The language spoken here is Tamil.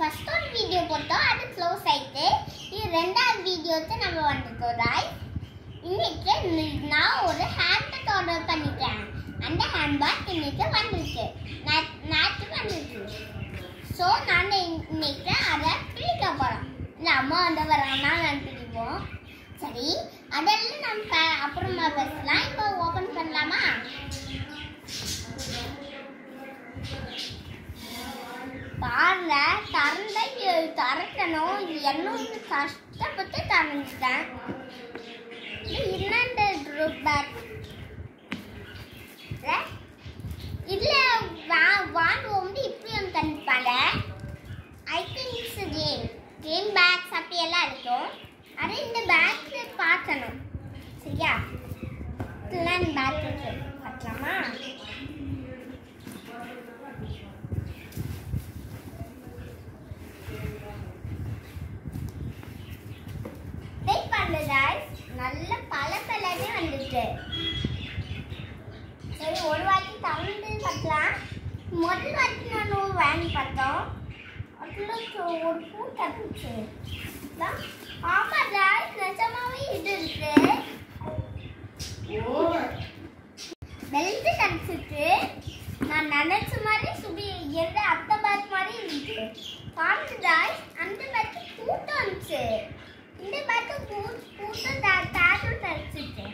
ஃபர்ஸ்ட் ஒரு வீடியோ போட்டோம், அது க்ளோஸ் ஆயிட்டு. இது ரெண்டாவது வீடியோக்கு நம்ம வந்துட்டோம் guys. இன்னைக்கு நான் ஒரு ஹேண்ட்பேக் ஆர்டர் பண்ணிட்டேன். அந்த ஹேண்ட்பேக் இன்னைக்கு வந்திருக்கு. நேற்று வந்திருக்கு. ஸோ நான் இன்னைக்கு அதை பிரிக்க போகிறோம். இல்லை அம்மா வந்து வராங்கன்னா நான் பிரிப்போம். சரி, அதெல்லாம் நம்ம அப்புறமா பேசலாம். இப்போ ஓப்பன் பண்ணலாமா? பாருங்க, திறக்கணும். என்னும் கஷ்டப்பட்டு திறந்துட்டேன். என்னண்டு ட்ரூப் பேக் இதுல வாங்குவோம். இப்படி ஒன்று கண்டிப்பாங்க. I think it's comebacks அப்படியெல்லாம் இருக்கும். அது இந்த பேக் பார்க்கணும். சரியா? இதெல்லாம் பேக் இருக்கு, பார்க்கலாமா? நல்ல பழப்பழமே வந்துட்டு. சரி, ஒரு வாட்டி தவண்டு பார்க்கலாம். முதல் வாட்டி நான் வாங்கி பார்த்தோம். அதில் ஒரு பூ தப்பிச்சு. ஆமா guys, நிஜமாவே இது இருக்கு. பெல்ட் தப்பிச்சுட்டு நான் நினைச்ச மாதிரி சுபி எந்த அத்தை பேக் மாதிரி இருக்கு. பாருங்க guys, அந்த பேக் கூட்டம் வந்துச்சு. இந்த பேக் கூட்டம் தாட்டும் தப்பிச்சுட்டு